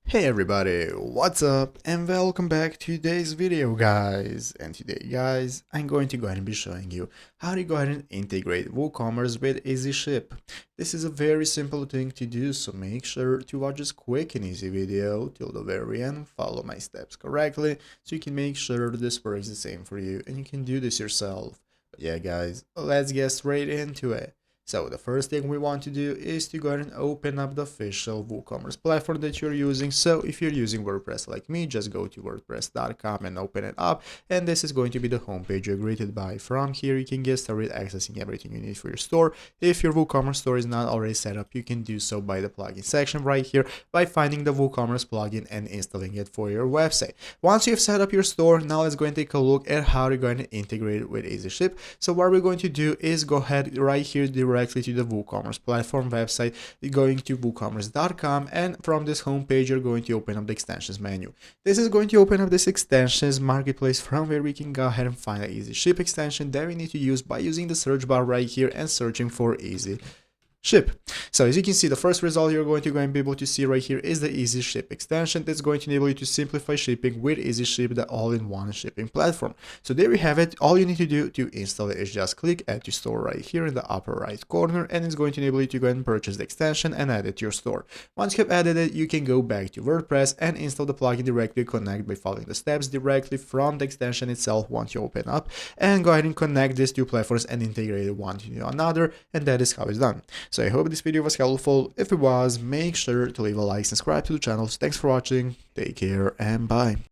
Hey everybody, what's up and welcome back to today's video guys. And today guys, I'm going to go ahead and be showing you how to go ahead and integrate WooCommerce with Easyship. This is a very simple thing to do, so make sure to watch this quick and easy video till the very end, follow my steps correctly so you can make sure this works the same for you and you can do this yourself. But yeah guys, let's get straight into it. So the first thing we want to do is to go ahead and open up the official WooCommerce platform that you're using. So if you're using WordPress like me, just go to wordpress.com and open it up. And this is going to be the homepage you're greeted by. From here, you can get started accessing everything you need for your store. If your WooCommerce store is not already set up, you can do so by the plugin section right here by finding the WooCommerce plugin and installing it for your website. Once you've set up your store, now let's go and take a look at how to go and integrate it with Easyship. So what we're going to do is go ahead right here directly to the WooCommerce platform website. You're going to woocommerce.com, and from this homepage you're going to open up the extensions menu. This is going to open up this extensions marketplace from where we can go ahead and find an Easyship extension that we need to use by using the search bar right here and searching for Easyship. So as you can see, the first result you're going to go and be able to see right here is the Easyship extension that's going to enable you to simplify shipping with Easyship, the all-in-one shipping platform. So there we have it. All you need to do to install it is just click add to store right here in the upper right corner, and it's going to enable you to go and purchase the extension and add it to your store. Once you've added it, you can go back to WordPress and install the plugin directly, connect by following the steps directly from the extension itself once you open up, and go ahead and connect these two platforms and integrate it one to another, and that is how it's done. So I hope this video was helpful. If it was, make sure to leave a like, subscribe to the channel. Thanks for watching, take care, and bye.